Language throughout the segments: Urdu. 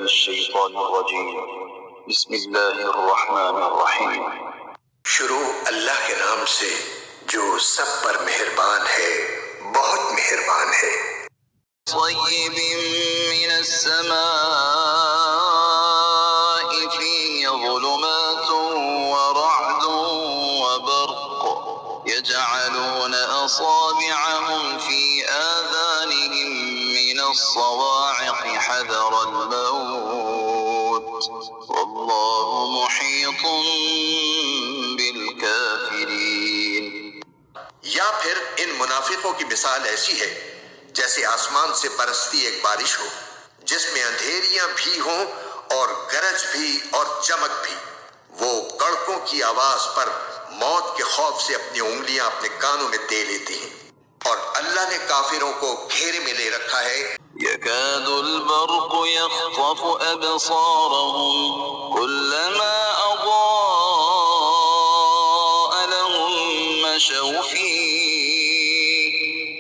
الشيطان الرجيم بسم الله الرحمن الرحيم شروع اللہ کے نام سے جو سب پر مہربان ہے، بہت مہربان ہے۔ صيب من السماء فيه ظلمات ورعد وبرق يجعلون أصابعهم في آذانهم من الصواعق حذر الموت والله محيط بالكافرين۔ یا پھر ان منافقوں کی مثال ایسی ہے جیسے آسمان سے برستی ایک بارش ہو جس میں اندھیریاں بھی ہوں اور گرج بھی اور چمک بھی۔ وہ کڑکوں کی آواز پر موت کے خوف سے اپنی انگلیاں اپنے کانوں میں دے لیتی ہیں، اور اللہ نے کافروں کو گھیرے میں لے رکھا ہے۔ يكاد البرق يخطف أبصارهم كلما أضاء لهم مشوا فيه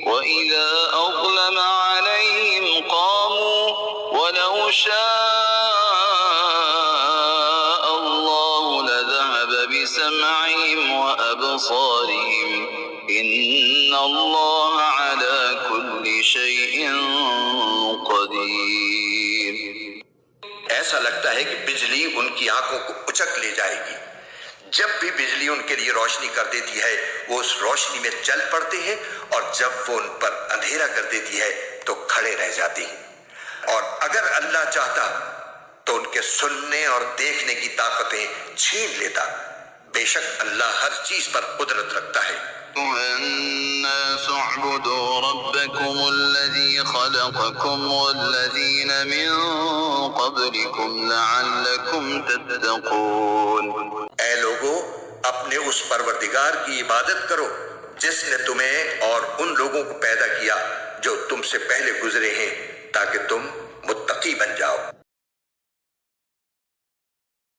وإذا أظلم عليهم قاموا ولو شاء الله لذهب بسمعهم وأبصارهم إن الله على كل شيء قدير۔ ایسا لگتا ہے کہ بجلی ان کی آنکھوں کو اچک لے جائے گی۔ جب بھی بجلی ان کے لیے روشنی کر دیتی ہے وہ اس روشنی میں چل پڑتے ہیں، اور جب وہ ان پر اندھیرا کر دیتی ہے تو کھڑے رہ جاتے ہیں۔ اور اگر اللہ چاہتا تو ان کے سننے اور دیکھنے کی طاقتیں چھین لیتا۔ بے شک اللہ ہر چیز پر قدرت رکھتا ہے۔ الناس اعبدوا ربكم الذي خلقكم والذين من قبلكم لعلكم تتقون۔ اے لوگو، اپنے اس پروردگار کی عبادت کرو جس نے تمہیں اور ان لوگوں کو پیدا کیا جو تم سے پہلے گزرے ہیں، تاکہ